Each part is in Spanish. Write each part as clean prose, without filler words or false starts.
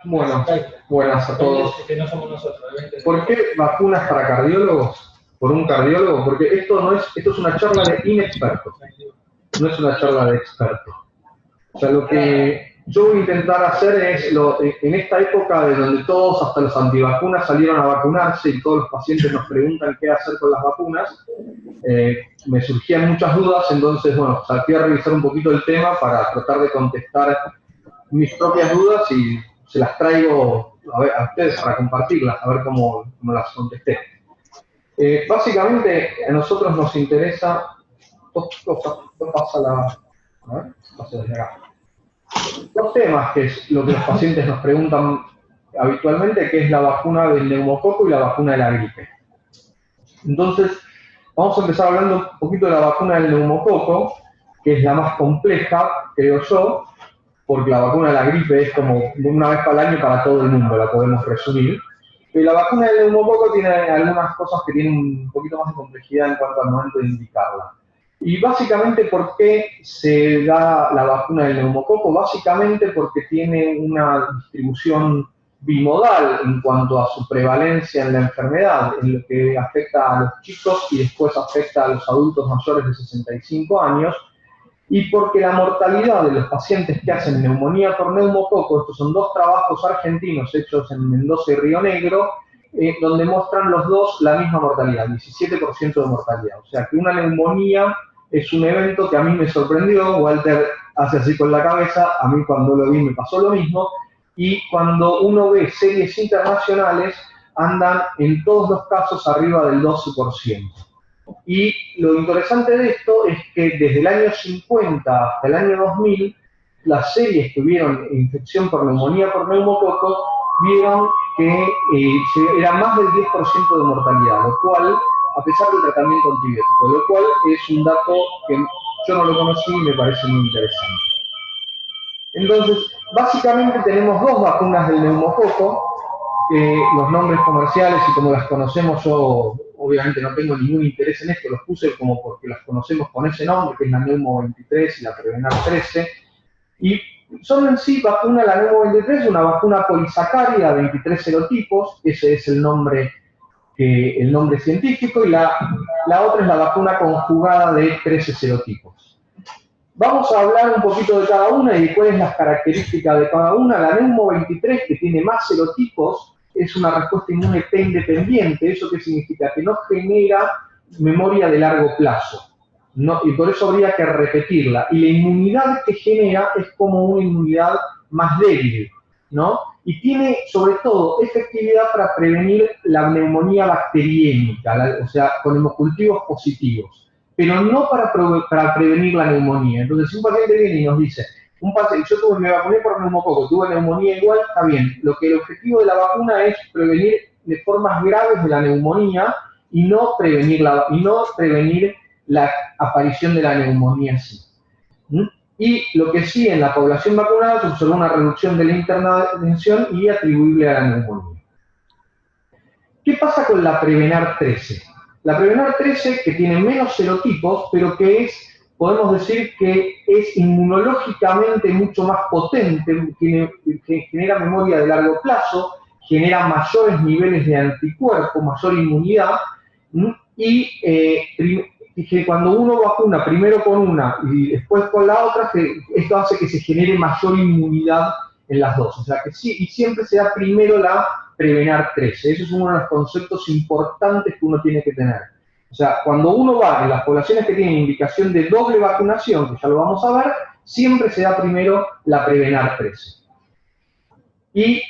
Bueno, buenas a todos. Que no somos nosotros, ¿Por qué vacunas para cardiólogos? ¿Por un cardiólogo? Porque esto es una charla de inexpertos, no es una charla de expertos. O sea, lo que yo voy a intentar hacer es, en esta época de donde todos, hasta los antivacunas, salieron a vacunarse y todos los pacientes nos preguntan qué hacer con las vacunas, me surgían muchas dudas, entonces, bueno, salí a revisar un poquito el tema para tratar de contestar mis propias dudas y se las traigo a ustedes para compartirlas, a ver cómo las contesté. Básicamente, a nosotros nos interesa dos cosas. Pasa desde acá. Dos temas, que es lo que los pacientes nos preguntan habitualmente, que es la vacuna del neumococo y la vacuna de la gripe. Entonces, vamos a empezar hablando un poquito de la vacuna del neumococo, que es la más compleja, creo yo, porque la vacuna de la gripe es como una vez para el año para todo el mundo, la podemos resumir. Pero la vacuna del neumococo tiene algunas cosas que tienen un poquito más de complejidad en cuanto al momento de indicarla. Y básicamente, ¿por qué se da la vacuna del neumococo? Básicamente porque tiene una distribución bimodal en cuanto a su prevalencia en la enfermedad, en lo que afecta a los chicos y después afecta a los adultos mayores de 65 años, y porque la mortalidad de los pacientes que hacen neumonía por neumococo, estos son dos trabajos argentinos hechos en Mendoza y Río Negro, donde muestran los dos la misma mortalidad, 17% de mortalidad. O sea que una neumonía es un evento que a mí me sorprendió. Walter hace así con la cabeza, a mí cuando lo vi me pasó lo mismo, y cuando uno ve series internacionales andan en todos los casos arriba del 12%. Y lo interesante de esto es que desde el año 50 hasta el año 2000, las series que hubieron infección por neumonía por neumococo vieron que era más del 10% de mortalidad, lo cual, a pesar del tratamiento antibiótico, lo cual es un dato que yo no lo conocí y me parece muy interesante. Entonces, básicamente tenemos dos vacunas del neumococo, que los nombres comerciales y como las conocemos, yo obviamente no tengo ningún interés en esto, los puse como porque las conocemos con ese nombre, que es la Neumo 23 y la Prevenar 13, y son en sí vacuna, la Neumo 23 es una vacuna polisacárida, 23 serotipos, ese es el nombre científico, y la otra es la vacuna conjugada de 13 serotipos. Vamos a hablar un poquito de cada una y de cuáles las características de cada una. La Neumo 23, que tiene más serotipos, es una respuesta inmune T independiente. ¿Eso qué significa? Que no genera memoria de largo plazo, ¿no? Y por eso habría que repetirla. Y la inmunidad que genera es como una inmunidad más débil, ¿no? Y tiene, sobre todo, efectividad para prevenir la neumonía bacteriémica, o sea, con hemocultivos positivos, pero no para prevenir la neumonía. Entonces, si un paciente viene y nos dice, yo me vacuné por neumococo, tuve neumonía igual, está bien. El objetivo de la vacuna es prevenir de formas graves de la neumonía y no prevenir la aparición de la neumonía en sí. Y lo que sí, en la población vacunada se observó una reducción de la intervención y atribuible a la neumonía. ¿Qué pasa con la Prevenar 13? La Prevenar 13, que tiene menos serotipos, pero que podemos decir que es inmunológicamente mucho más potente, que genera memoria de largo plazo, genera mayores niveles de anticuerpos, mayor inmunidad, y que cuando uno vacuna primero con una y después con la otra, esto hace que se genere mayor inmunidad en las dos. O sea que sí, y siempre se da primero la Prevenar 13. Eso es uno de los conceptos importantes que uno tiene que tener. O sea, cuando uno va en las poblaciones que tienen indicación de doble vacunación, que ya lo vamos a ver, siempre se da primero la Prevenar 13. Y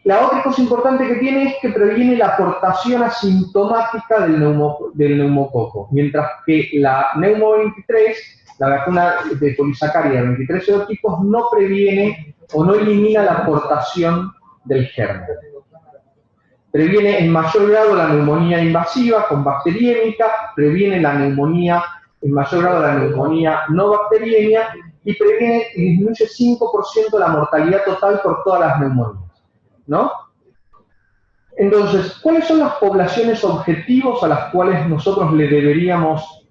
la otra cosa importante que tiene es que previene la aportación asintomática del neumococo, mientras que la Neumo 23, la vacuna de polisacárida de 23 serotipos, no previene o no elimina la aportación del germen. Previene en mayor grado la neumonía invasiva con bacteriémica, previene la neumonía, en mayor grado la neumonía no bacteriemia, y previene y disminuye 5% la mortalidad total por todas las neumonías, ¿no? Entonces, ¿cuáles son las poblaciones objetivos a las cuales nosotros le deberíamos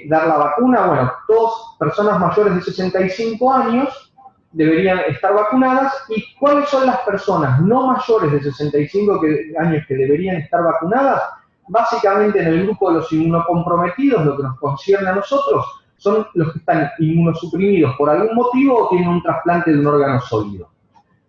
dar la vacuna? Bueno, todas personas mayores de 65 años, deberían estar vacunadas y cuáles son las personas no mayores de 65 años que deberían estar vacunadas. Básicamente en el grupo de los inmunocomprometidos, lo que nos concierne a nosotros, son los que están inmunosuprimidos por algún motivo o tienen un trasplante de un órgano sólido.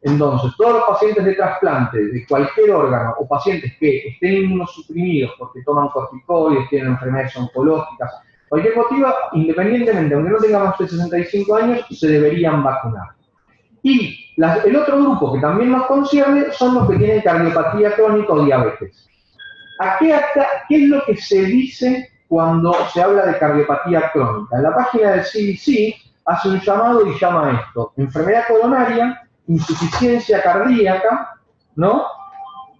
Entonces, todos los pacientes de trasplante de cualquier órgano o pacientes que estén inmunosuprimidos porque toman corticoides, tienen enfermedades oncológicas, cualquier motivo, independientemente, aunque no tengan más de 65 años, se deberían vacunar. Y el otro grupo que también nos concierne son los que tienen cardiopatía crónica o diabetes. ¿Qué es lo que se dice cuando se habla de cardiopatía crónica? En la página del CDC hace un llamado y llama esto: enfermedad coronaria, insuficiencia cardíaca, ¿no?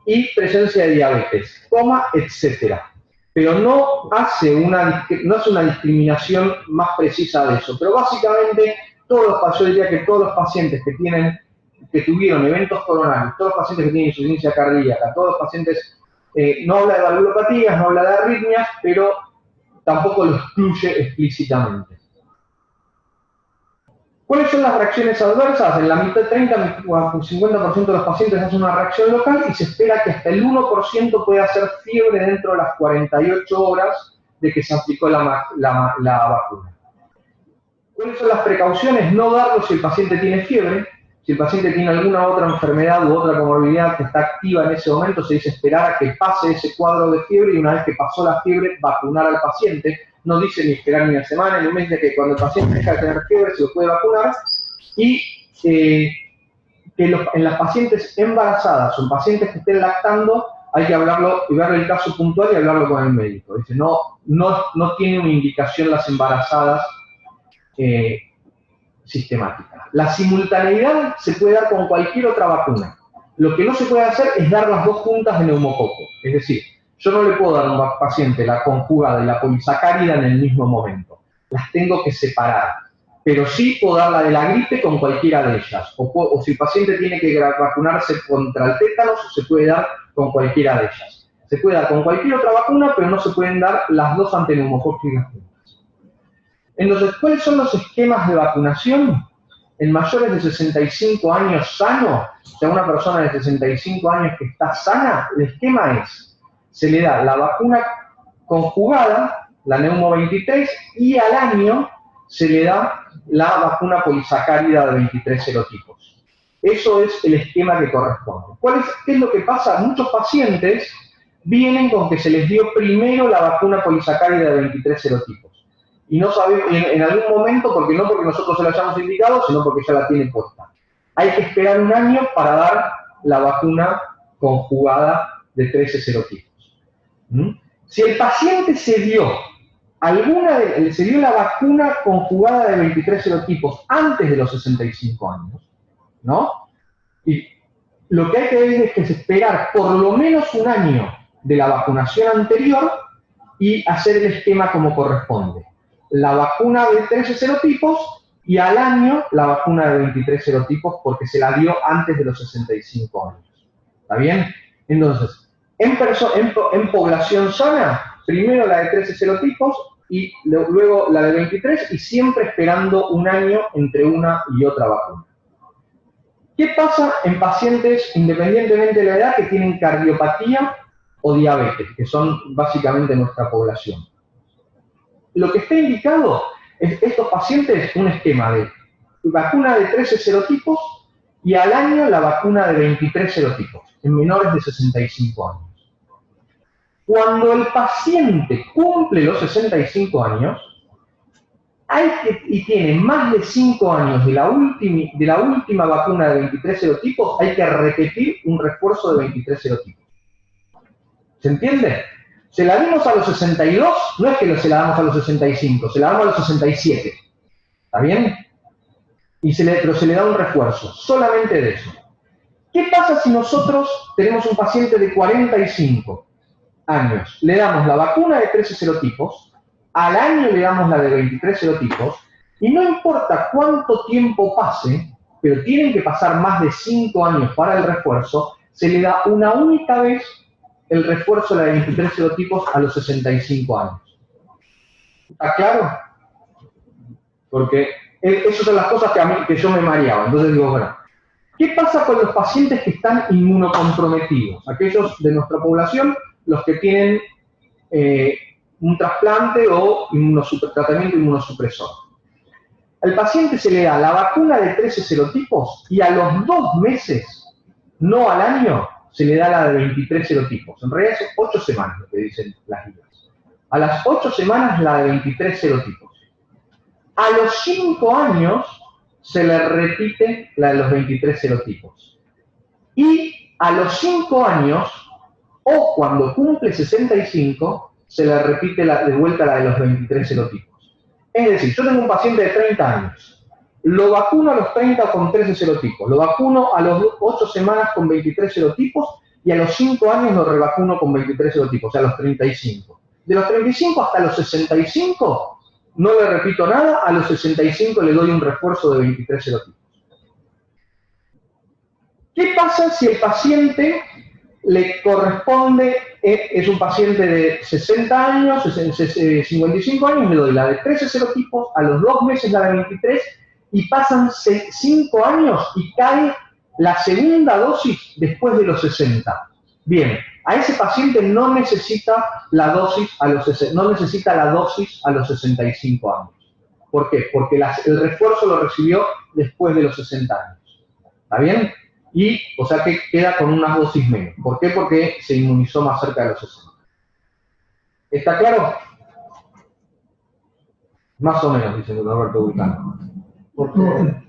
Y presencia de diabetes, etcétera. Pero no hace una discriminación más precisa de eso. Pero básicamente, yo diría que todos los pacientes que tuvieron eventos coronarios, todos los pacientes que tienen insuficiencia cardíaca, todos los pacientes, no habla de valvulopatías, no habla de arritmias, pero tampoco lo excluye explícitamente. ¿Cuáles son las reacciones adversas? En la mitad, 30-50% de los pacientes hacen una reacción local y se espera que hasta el 1% pueda hacer fiebre dentro de las 48 horas de que se aplicó la vacuna. ¿Cuáles son las precauciones? No darlo si el paciente tiene fiebre. Si el paciente tiene alguna otra enfermedad u otra comorbilidad que está activa en ese momento, se dice esperar a que pase ese cuadro de fiebre y una vez que pasó la fiebre, vacunar al paciente. No dice ni esperar ni una semana, ni un mes, de que cuando el paciente deja de tener fiebre se lo puede vacunar. Y en las pacientes embarazadas o en pacientes que estén lactando, hay que hablarlo y ver el caso puntual y hablarlo con el médico. Dice, no tiene una indicación las embarazadas sistemática. La simultaneidad se puede dar con cualquier otra vacuna. Lo que no se puede hacer es dar las dos juntas de neumococo. Es decir, yo no le puedo dar a un paciente la conjugada y la polisacárida en el mismo momento. Las tengo que separar. Pero sí puedo dar la de la gripe con cualquiera de ellas. O si el paciente tiene que vacunarse contra el tétanos, se puede dar con cualquiera de ellas. Se puede dar con cualquier otra vacuna, pero no se pueden dar las dos antineumocócicas juntas. Entonces, ¿cuáles son los esquemas de vacunación? En mayores de 65 años sano, o sea, una persona de 65 años que está sana, el esquema es, se le da la vacuna conjugada, la Neumo 23, y al año se le da la vacuna polisacárida de 23 serotipos. Eso es el esquema que corresponde. ¿Qué es lo que pasa? Muchos pacientes vienen con que se les dio primero la vacuna polisacárida de 23 serotipos. Y no sabemos, en algún momento, no porque nosotros se la hayamos indicado, sino porque ya la tiene puesta. Hay que esperar un año para dar la vacuna conjugada de 13 serotipos. Si el paciente se dio la vacuna conjugada de 23 serotipos antes de los 65 años, ¿no? Y lo que hay que ver es que es esperar por lo menos un año de la vacunación anterior y hacer el esquema como corresponde. La vacuna de 13 serotipos y al año la vacuna de 23 serotipos porque se la dio antes de los 65 años. ¿Está bien? Entonces, en población sana, primero la de 13 serotipos y luego la de 23 y siempre esperando un año entre una y otra vacuna. ¿Qué pasa en pacientes, independientemente de la edad, que tienen cardiopatía o diabetes, que son básicamente nuestra población? Lo que está indicado es estos pacientes un esquema de vacuna de 13 serotipos y al año la vacuna de 23 serotipos, en menores de 65 años. Cuando el paciente cumple los 65 años y tiene más de 5 años de la última vacuna de 23 serotipos, hay que repetir un refuerzo de 23 serotipos. ¿Se entiende? Se la dimos a los 62, no es que se la damos a los 65, se la damos a los 67. ¿Está bien? Pero se le da un refuerzo, solamente de eso. ¿Qué pasa si nosotros tenemos un paciente de 45 años? Le damos la vacuna de 13 serotipos, al año le damos la de 23 serotipos, y no importa cuánto tiempo pase, pero tienen que pasar más de 5 años para el refuerzo, se le da una única vez el refuerzo de la de 23 serotipos a los 65 años. ¿Está claro? Porque Esas son las cosas que yo me mareaba. Entonces digo, bueno, ¿qué pasa con los pacientes que están inmunocomprometidos? Aquellos de nuestra población, los que tienen un trasplante o tratamiento inmunosupresor. Al paciente se le da la vacuna de 13 serotipos y a los 2 meses, no al año, se le da la de 23 serotipos. En realidad son 8 semanas, lo que dicen las guías. A las 8 semanas la de 23 serotipos. A los 5 años se le repite la de los 23 serotipos. Y a los 5 años, o cuando cumple 65, se le repite de vuelta la de los 23 serotipos. Es decir, yo tengo un paciente de 30 años, lo vacuno a los 30 con 13 serotipos, lo vacuno a los 8 semanas con 23 serotipos y a los 5 años lo revacuno con 23 serotipos, o sea, a los 35. De los 35 hasta los 65, no le repito nada, a los 65 le doy un refuerzo de 23 serotipos. ¿Qué pasa si el paciente le corresponde, es un paciente de 60 años, 55 años, le doy la de 13 serotipos, a los 2 meses la de 23, y pasan 5 años y cae la segunda dosis después de los 60. Bien, a ese paciente no necesita la dosis a los 65 años. ¿Por qué? Porque el refuerzo lo recibió después de los 60 años. ¿Está bien? Y, o sea que queda con unas dosis menos. ¿Por qué? Porque se inmunizó más cerca de los 60. ¿Está claro? Más o menos, dice el Roberto Vulcano. Porque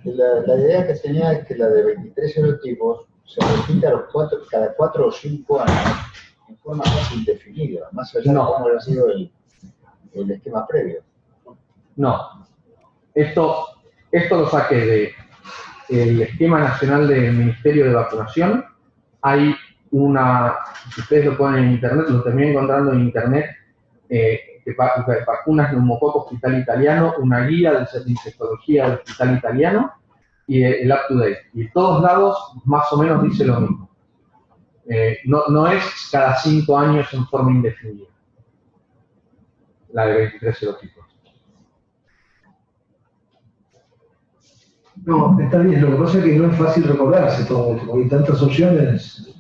la idea que tenía es que la de 23 serotipos se repite cada 4 o 5 años en forma casi indefinida, más allá de cómo ha sido el esquema previo. No. Esto lo saqué del esquema nacional del Ministerio de Vacunación. Hay si ustedes lo ponen en internet, lo terminé encontrando en internet, vacunas neumococo Hospital Italiano, una guía de infectología del Hospital Italiano y el Up to Date. Y en todos lados más o menos dice lo mismo. No es cada 5 años en forma indefinida, la de 23 serotipos. No, está bien, lo que pasa es que no es fácil recordarse todo esto, porque hay tantas opciones,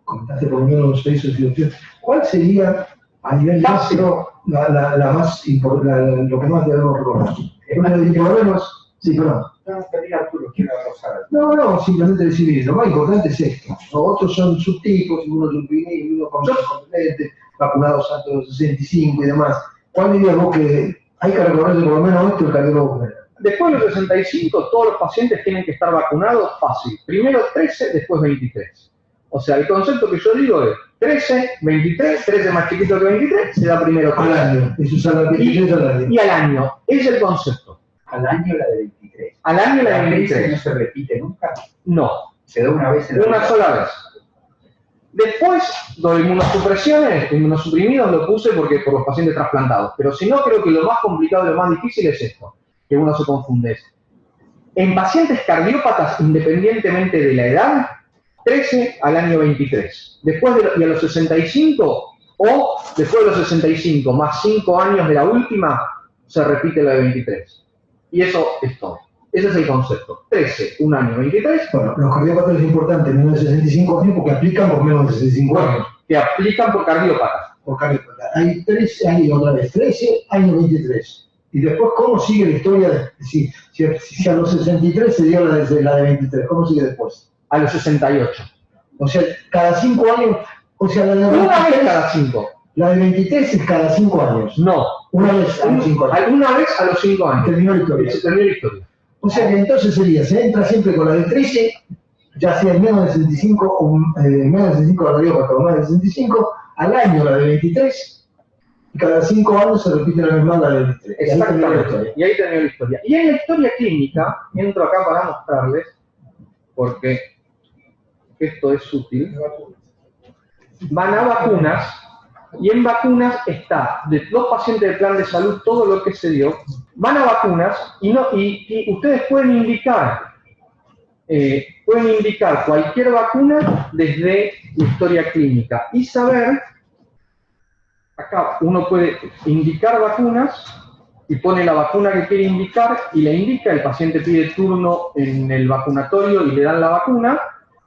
comentaste por lo menos 6 o 7 opciones. ¿Cuál sería, a nivel macro, la más importante, lo que más debemos recordar? Sí, perdón. No, simplemente decir, lo más importante es esto. Otros son subtipos, uno suprimir, uno con componentes, vacunados antes de los 65 y demás. ¿Cuál dirías vos que hay que recordarse por lo menos esto el cardiólogo? Después de los 65, todos los pacientes tienen que estar vacunados fácil. Primero 13, después 23. O sea, el concepto que yo digo es 13, 23, 13 más chiquito que 23, se da primero 13. Al año. Eso es a la 23 al año. Y al año. Es el concepto. Al año la de 23. Al año la de 23. ¿No se repite nunca? No. Se da una vez en la vida. Una sola vez. Después, lo de inmunosuprimidos lo puse por los pacientes trasplantados. Pero si no, creo que lo más complicado y lo más difícil es esto, que uno se confunde. En pacientes cardiópatas, independientemente de la edad, 13 al año 23. Después y a los 65, o después de los 65, más 5 años de la última, se repite la de 23. Y eso es todo. Ese es el concepto. 13, un año, 23. Bueno, los cardiópatas es importante, menos de 65 años, porque aplican por menos de 65 años. Que aplican por cardiópatas. Por cardiópatas. Hay otra vez 13, año 23. Y después, ¿cómo sigue la historia? Si a los 63 se dio la de 23, ¿cómo sigue después? A los 68. O sea, cada 5 años, o sea, la de 23, una vez cada 5. La de 23 es cada 5 años. No. Una vez a los 5 años. Una vez a los 5 años. Terminó la historia. Se terminó la historia. O sea que entonces se entra siempre con la de 13, ya sea menos de 65 o menos de 65 la radiópata o más de 65, al año la de 23, y cada 5 años se repite la misma la de 23. Exactamente. Y ahí terminó la historia. Y en la historia clínica, entro acá para mostrarles, porque esto es útil, van a vacunas, y en vacunas está, de los pacientes del plan de salud, todo lo que se dio, van a vacunas y ustedes pueden indicar cualquier vacuna desde la historia clínica y saber, acá uno puede indicar vacunas y pone la vacuna que quiere indicar y le indica, el paciente pide turno en el vacunatorio y le dan la vacuna,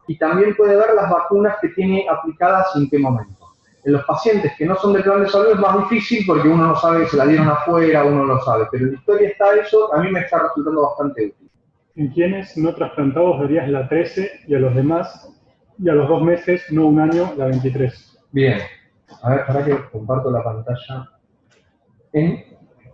y también puede ver las vacunas que tiene aplicadas y en qué momento. En los pacientes que no son del plan de salud es más difícil porque uno no sabe si se la dieron afuera, uno no lo sabe, pero en la historia está eso, a mí me está resultando bastante útil. En quienes no trasplantados darías la 13 y a los demás, y a los 2 meses, no un año, la 23. Bien, a ver, para que comparto la pantalla.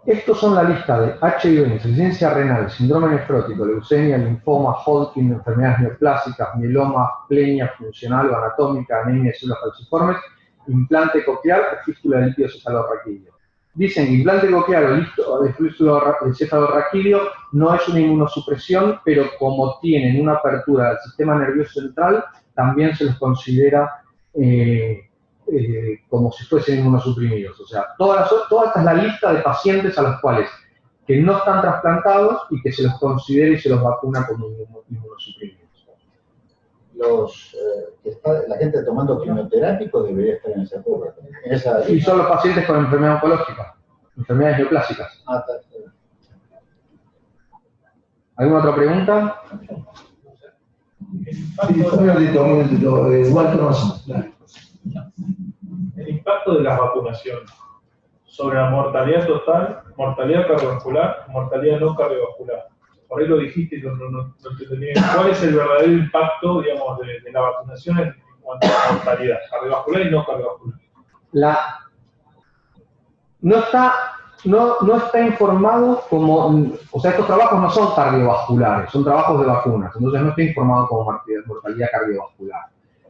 Estos son la lista de HIV, insuficiencia renal, síndrome nefrótico, leucemia, linfoma, Hodgkin, enfermedades neoplásicas, mieloma, plenia funcional o anatómica, anemia de células falciformes, implante coclear o fístula de líquido cefalorraquídeo. Dicen que implante coclear o fístula de cefalorraquídeo no es una inmunosupresión, pero como tienen una apertura del sistema nervioso central, también se los considera como si fuesen inmunosuprimidos. O sea, toda esta es la lista de pacientes a los cuales que no están trasplantados y que se los considera y se los vacuna como inmunosuprimidos. La gente tomando quimioterápicos debería estar en esa curva. Y son los pacientes con enfermedad oncológica, enfermedades neoplásicas. ¿Alguna otra pregunta? El impacto de las vacunaciones sobre la mortalidad total, mortalidad cardiovascular, mortalidad no cardiovascular. Por ahí lo dijiste y no entendí bien. ¿Cuál es el verdadero impacto, digamos, de la vacunación en cuanto a la mortalidad cardiovascular y no cardiovascular? No está informado como, o sea, estos trabajos no son cardiovasculares, son trabajos de vacunas, entonces no está informado como mortalidad cardiovascular.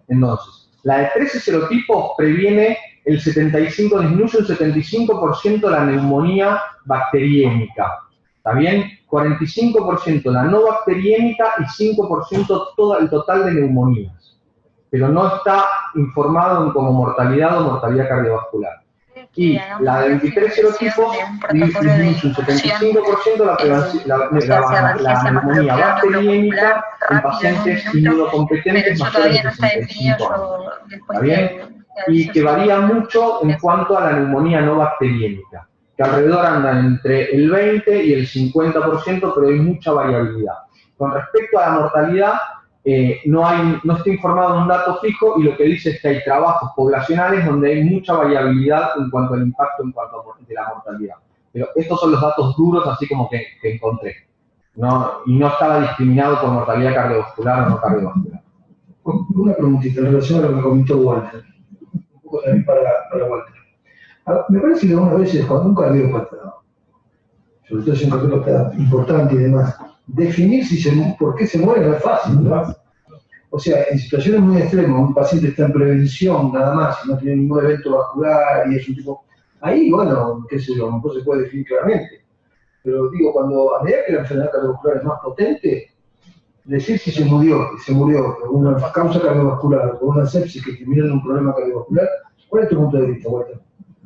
Entonces, la de 13 serotipos previene disminuye un 75% la neumonía bacteriémica, ¿está bien? 45% la no bacteriémica y 5% todo el total de neumonías, pero no está informado como mortalidad o mortalidad cardiovascular. Y la de 23 serotipos disminuye un 75% la neumonía bacteriémica en pacientes inmunocompetentes mayores de 65 años. ¿Está bien? Y que varía mucho en cuanto a la neumonía no bacteriémica, que alrededor andan entre el 20 y el 50%, pero hay mucha variabilidad. Con respecto a la mortalidad, no está informado en un dato fijo, y lo que dice es que hay trabajos poblacionales donde hay mucha variabilidad en cuanto al impacto de la mortalidad. Pero estos son los datos duros, así como que encontré. Y no estaba discriminado por mortalidad cardiovascular o no cardiovascular. Una preguntita en relación a lo que comentó Walter, un poco también para Walter. Me parece que algunas veces cuando un cardiópata, sobre todo si un cardiópata importante y demás, definir por qué se muere no es fácil, ¿no? O sea, en situaciones muy extremas, un paciente está en prevención nada más y no tiene ningún evento vascular y es un tipo... Ahí, bueno, qué sé yo, no se puede definir claramente. Pero digo, cuando a medida que la enfermedad cardiovascular es más potente, decir si se murió por una causa cardiovascular o por una sepsis que termina en un problema cardiovascular, ¿cuál es tu punto de vista, Walter?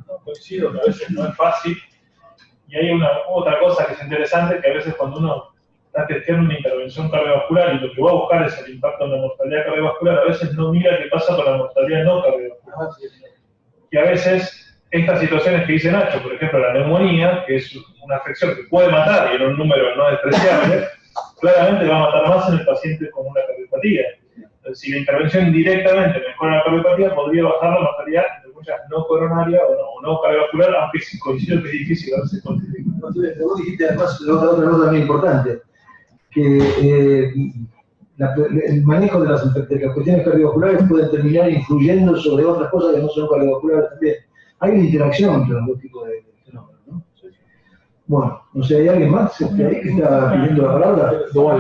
No, coincido que a veces no es fácil. Y hay otra cosa que es interesante, que a veces cuando uno está testeando una intervención cardiovascular y lo que va a buscar es el impacto en la mortalidad cardiovascular, a veces no mira qué pasa con la mortalidad no cardiovascular. Y a veces estas situaciones que dice Nacho, por ejemplo la neumonía, que es una afección que puede matar y en un número no despreciable, claramente va a matar más en el paciente con una cardiopatía. Entonces, si la intervención directamente mejora la cardiopatía, podría bajar la mortalidad de muchas no coronarias o no cardiovascular, aunque sí coincido que es difícil a veces cuantificar. Entonces, vos dijiste además otra cosa también importante, que el manejo de las cuestiones cardiovasculares puede terminar influyendo sobre otras cosas que no son cardiovasculares también. Hay una interacción entre los dos tipos de fenómenos, ¿no? Bueno, no sé, ¿hay alguien más ahí que está pidiendo la palabra? No,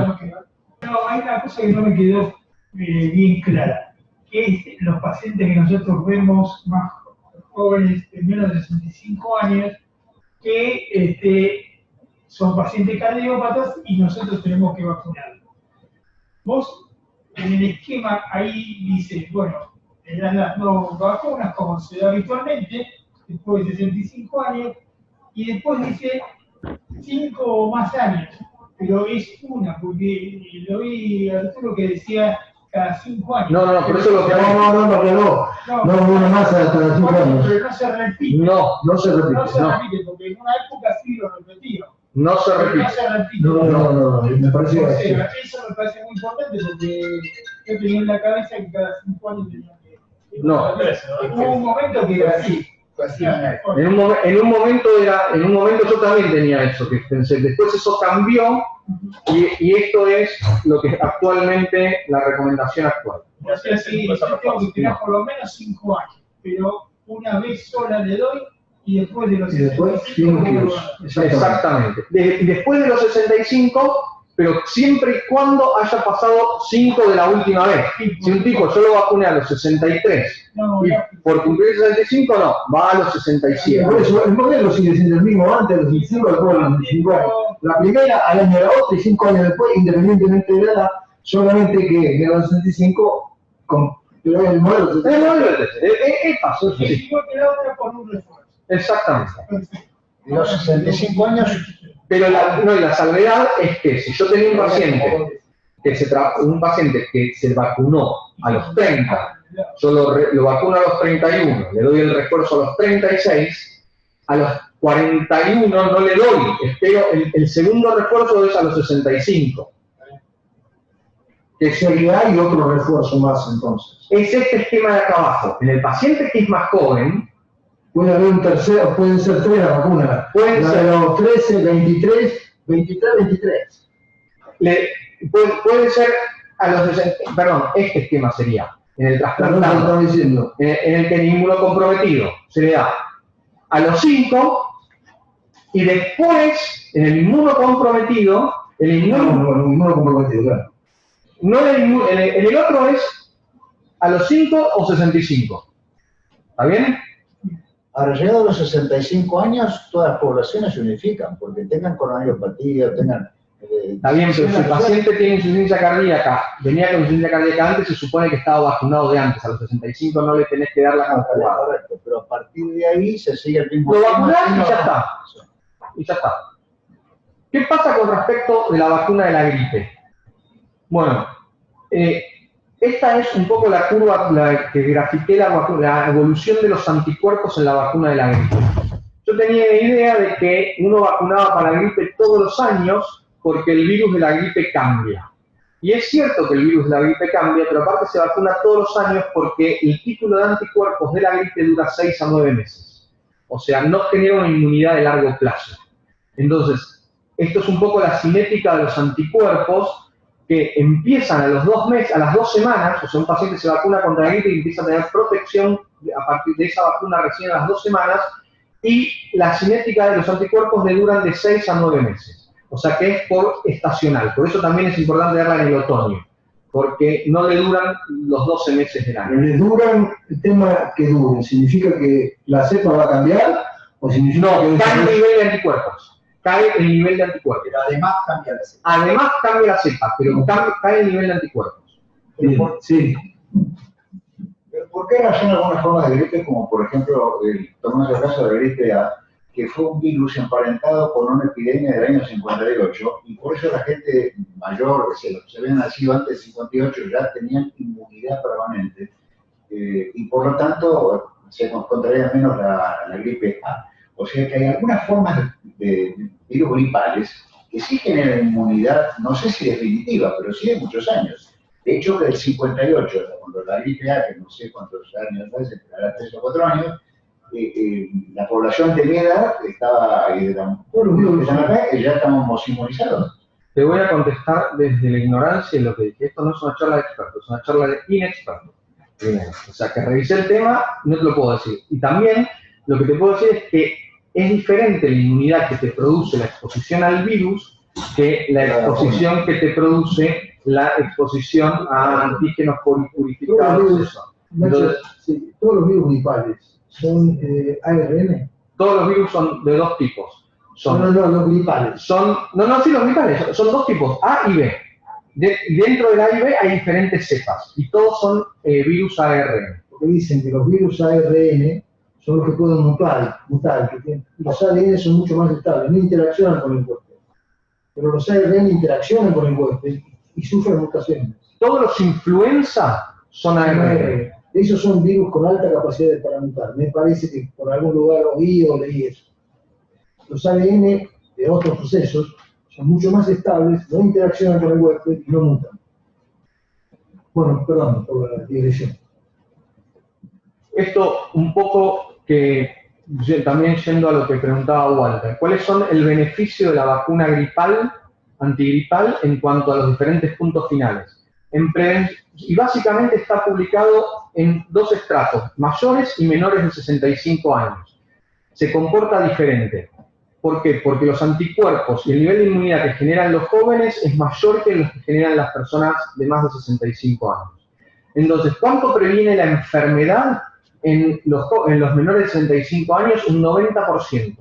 hay una cosa que no me quedó bien clara, que es los pacientes que nosotros vemos más jóvenes de menos de 65 años, que son pacientes cardiópatas y nosotros tenemos que vacunarlos. Vos, en el esquema, ahí dice, bueno, te dan las dos vacunas como se da habitualmente, después de 65 años, y después dice 5 o más años, pero es una, porque lo vi Arturo que decía cada 5 años. No, por eso lo que No, una más cada 5 años. Pero no se repite. No se repite. No se repite, porque en una época sí lo repetía. No se Pero repite. no se repite. No, me parece O que sea, eso me parece muy importante porque yo tenía en la cabeza que cada 5 años tenía que. No. Hubo un momento que era así. En un momento yo también tenía eso, que pensé, después eso cambió y esto es lo que actualmente, la recomendación actual. O sea, sí, yo tengo que tener por lo menos 5 años, pero una vez sola le doy y después de los 65 Exactamente. Después de los 65, pero siempre y cuando haya pasado 5 de la última vez. Si un tipo yo lo vacuné a los 63 y por cumplir 65 no, va a los 67. Por eso, el modelo sigue siendo el mismo antes de los 65, después de los 25 años. La primera al año de la otra y 5 años después, independientemente de la edad, solamente que en los 65, pero el modelo pasó, sí. Igual que la otra por un refuerzo. Exactamente. Los 65 años. Pero la salvedad es que si yo tenía un paciente que se vacunó a los 30, yo lo vacuno a los 31, le doy el refuerzo a los 36, a los 41 no le doy, espero el segundo refuerzo es a los 65. Que sería hay otro refuerzo más entonces. Es este esquema de acá abajo. En el paciente que es más joven, puede haber un tercero, pueden ser 3 las vacunas. Pueden ser los 13, 23, 23. Puede ser a los 60, perdón, este esquema sería, en el trasplantado, en el que el inmunocomprometido se le da a los 5 y después, en el inmunocomprometido, inmunocomprometido, claro. En el otro es a los 5 o 65. ¿Está bien? Ahora, llegados a los 65 años, todas las poblaciones se unifican, porque tengan coronariopatía, tengan... Está bien, pero si el paciente tiene insuficiencia cardíaca, venía con insuficiencia cardíaca antes, se supone que estaba vacunado de antes. A los 65 no le tenés que dar la conjugada. Correcto, pero a partir de ahí se sigue el mismo... Lo vacunás y ya está. Y ya está. ¿Qué pasa con respecto de la vacuna de la gripe? Bueno, esta es un poco la curva que grafiqué la evolución de los anticuerpos en la vacuna de la gripe. Yo tenía la idea de que uno vacunaba para la gripe todos los años porque el virus de la gripe cambia. Y es cierto que el virus de la gripe cambia, pero aparte se vacuna todos los años porque el título de anticuerpos de la gripe dura 6 a 9 meses. O sea, no genera una inmunidad de largo plazo. Entonces, esto es un poco la cinética de los anticuerpos que empiezan a los 2 meses, a las 2 semanas, o sea, un paciente se vacuna contra la gripe y empieza a tener protección a partir de esa vacuna recién a las 2 semanas, y la cinética de los anticuerpos le duran de 6 a 9 meses. O sea que es por estacional. Por eso también es importante darla en el otoño, porque no le duran los 12 meses del año. ¿Le duran el tema que duren? ¿Significa que la cepa va a cambiar? ¿O significa no, cae el nivel de anticuerpos. Cae el nivel de anticuerpos. Pero además cambia la cepa. Además cambia la cepa, pero cae el nivel de anticuerpos. Sí. ¿Por qué razón algunas formas de gripe, como por ejemplo, tomamos el caso de la gripe A, que fue un virus emparentado con una epidemia del año 58, y por eso la gente mayor, que se habían nacido antes del 58, ya tenían inmunidad permanente, y por lo tanto se contraía menos la gripe A. O sea que hay algunas formas de virus gripales que sí generan inmunidad, no sé si definitiva, pero sí de muchos años. De hecho, del 58, cuando la gripe A, que no sé cuántos años hace, pero era 3 o 4 años, la población de mi edad estaba, ya estábamos inmunizados. Te voy a contestar desde la ignorancia en lo que dije. Esto no es una charla de expertos, es una charla de inexpertos. O sea, que revisé el tema, no te lo puedo decir. Y también lo que te puedo decir es que es diferente la inmunidad que te produce la exposición al virus que la exposición que te produce la exposición a antígenos purificados. Entonces, sí, todos los virus gripales son ARN. Todos los virus son de 2 tipos. Los gripales. Sí, los gripales. Son 2 tipos, A y B. Dentro del A y B hay diferentes cepas y todos son virus ARN. Porque dicen que los virus ARN son los que pueden mutar los ARN son mucho más estables, no interaccionan con el huésped. Pero los ARN interaccionan con el huésped y sufren mutaciones. Todos los influenza son ARN. Esos son virus con alta capacidad de paramutar. Me parece que por algún lugar oí o leí eso. Los ADN de otros procesos son mucho más estables, no interaccionan con el huésped y no mutan. Bueno, perdón por la digresión. Esto un poco que también yendo a lo que preguntaba Walter, ¿cuáles son el beneficio de la vacuna gripal, antigripal, en cuanto a los diferentes puntos finales? Y básicamente está publicado en dos estratos, mayores y menores de 65 años. Se comporta diferente. ¿Por qué? Porque los anticuerpos y el nivel de inmunidad que generan los jóvenes es mayor que los que generan las personas de más de 65 años. Entonces, ¿cuánto previene la enfermedad en los menores de 65 años? Un 90%,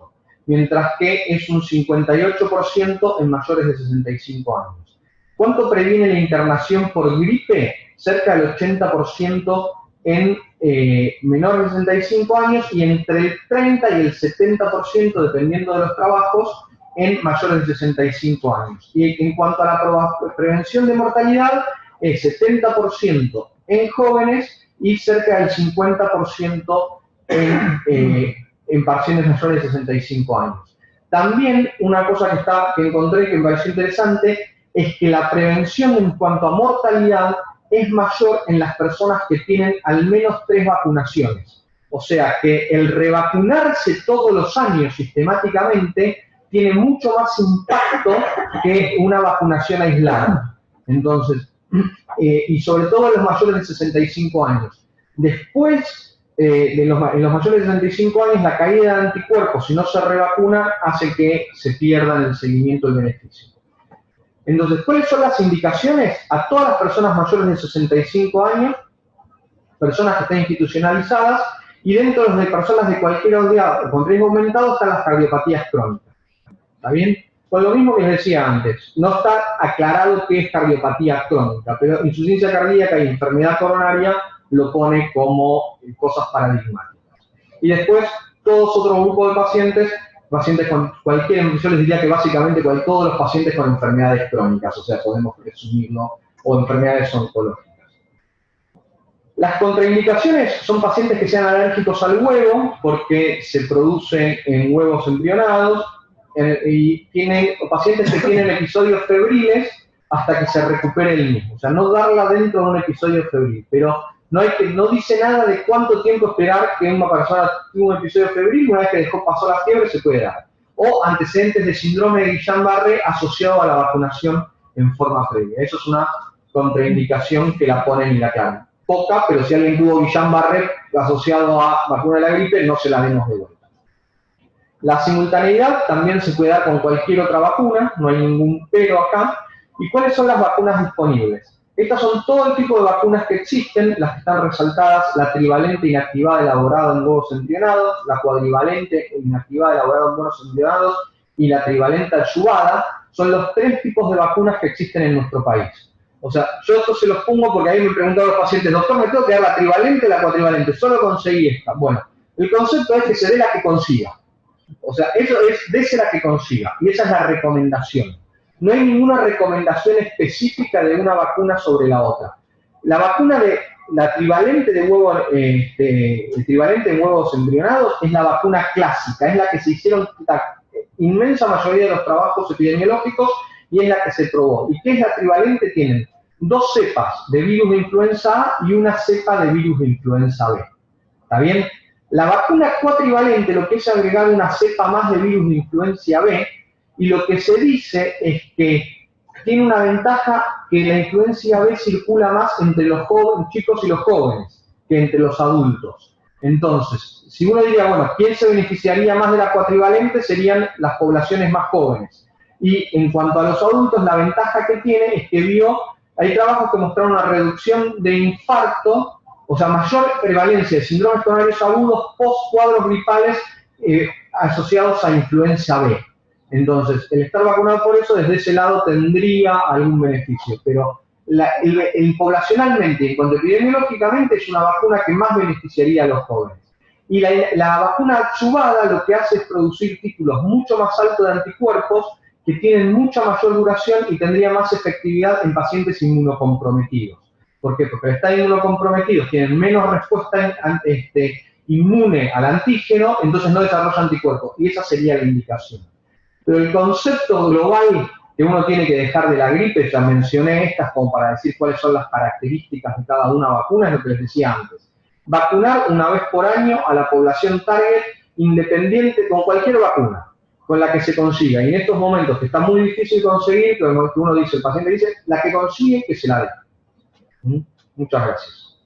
mientras que es un 58% en mayores de 65 años. ¿Cuánto previene la internación por gripe? Cerca del 80% en menores de 65 años y entre el 30 y el 70%, dependiendo de los trabajos, en mayores de 65 años. Y en cuanto a la prevención de mortalidad, es 70% en jóvenes y cerca del 50% en pacientes mayores de 65 años. También una cosa que encontré que me pareció interesante es que la prevención en cuanto a mortalidad es mayor en las personas que tienen al menos 3 vacunaciones. O sea que el revacunarse todos los años sistemáticamente tiene mucho más impacto que una vacunación aislada. Entonces, y sobre todo en los mayores de 65 años. Después, en los mayores de 65 años, la caída de anticuerpos, si no se revacuna, hace que se pierda el seguimiento del beneficio. Entonces, ¿cuáles son las indicaciones? A todas las personas mayores de 65 años, personas que estén institucionalizadas, y dentro de personas de cualquier edad con riesgo aumentado están las cardiopatías crónicas. ¿Está bien? Pues lo mismo que les decía antes, no está aclarado qué es cardiopatía crónica, pero insuficiencia cardíaca y enfermedad coronaria lo pone como cosas paradigmáticas. Y después, todos otros grupos de pacientes con cualquier, yo les diría que básicamente todos los pacientes con enfermedades crónicas, o sea, podemos resumirlo, o enfermedades oncológicas. Las contraindicaciones son pacientes que sean alérgicos al huevo, porque se produce en huevos embrionados, y pacientes que tienen episodios febriles hasta que se recupere el mismo. O sea, no darla dentro de un episodio febril, pero no dice nada de cuánto tiempo esperar que una persona tuvo un episodio febril. Una vez que pasó la fiebre se puede dar. O antecedentes de síndrome de Guillain-Barré asociado a la vacunación en forma previa. Eso es una contraindicación que la ponen y la aclaran. Poca, pero si alguien tuvo Guillain-Barré asociado a vacuna de la gripe, no se la demos de vuelta. La simultaneidad también se puede dar con cualquier otra vacuna, no hay ningún pero acá. ¿Y cuáles son las vacunas disponibles? Estas son todo el tipo de vacunas que existen, las que están resaltadas, la trivalente inactivada elaborada en huevos embrionados, la cuadrivalente inactivada elaborada en huevos embrionados y la trivalente adyuvada, son los 3 tipos de vacunas que existen en nuestro país. O sea, yo esto se los pongo porque ahí me preguntaban los pacientes, doctor, ¿me tengo que dar la trivalente o la cuadrivalente? Solo conseguí esta. Bueno, el concepto es que se dé la que consiga. O sea, eso es, dése la que consiga, y esa es la recomendación. No hay ninguna recomendación específica de una vacuna sobre la otra. La vacuna de la trivalente de huevos embrionados es la vacuna clásica, es la que se hicieron la inmensa mayoría de los trabajos epidemiológicos y es la que se probó. ¿Y qué es la trivalente? Tienen 2 cepas de virus de influenza A y una cepa de virus de influenza B. ¿Está bien? La vacuna cuatrivalente lo que es agregar una cepa más de virus de influenza B, y lo que se dice es que tiene una ventaja que la influenza B circula más entre los chicos y los jóvenes que entre los adultos. Entonces, si uno diría, bueno, ¿quién se beneficiaría más de la cuatrivalente? Serían las poblaciones más jóvenes. Y en cuanto a los adultos, la ventaja que tiene es que hay trabajos que mostraron una reducción de infarto, o sea, mayor prevalencia de síndromes coronarios agudos post-cuadros gripales asociados a influenza B. Entonces, el estar vacunado por eso, desde ese lado, tendría algún beneficio. Pero poblacionalmente, en cuanto epidemiológicamente, es una vacuna que más beneficiaría a los jóvenes. Y la vacuna adyuvada lo que hace es producir títulos mucho más altos de anticuerpos que tienen mucha mayor duración y tendrían más efectividad en pacientes inmunocomprometidos. ¿Por qué? Porque están inmunocomprometidos, tienen menos respuesta inmune al antígeno, entonces no desarrollan anticuerpos, y esa sería la indicación. Pero el concepto global que uno tiene que dejar de la gripe, ya mencioné estas como para decir cuáles son las características de cada una vacuna, es lo que les decía antes. Vacunar una vez por año a la población target independiente con cualquier vacuna con la que se consiga. Y en estos momentos que está muy difícil conseguir, que uno dice, el paciente dice, la que consigue, que se la dé. Muchas gracias.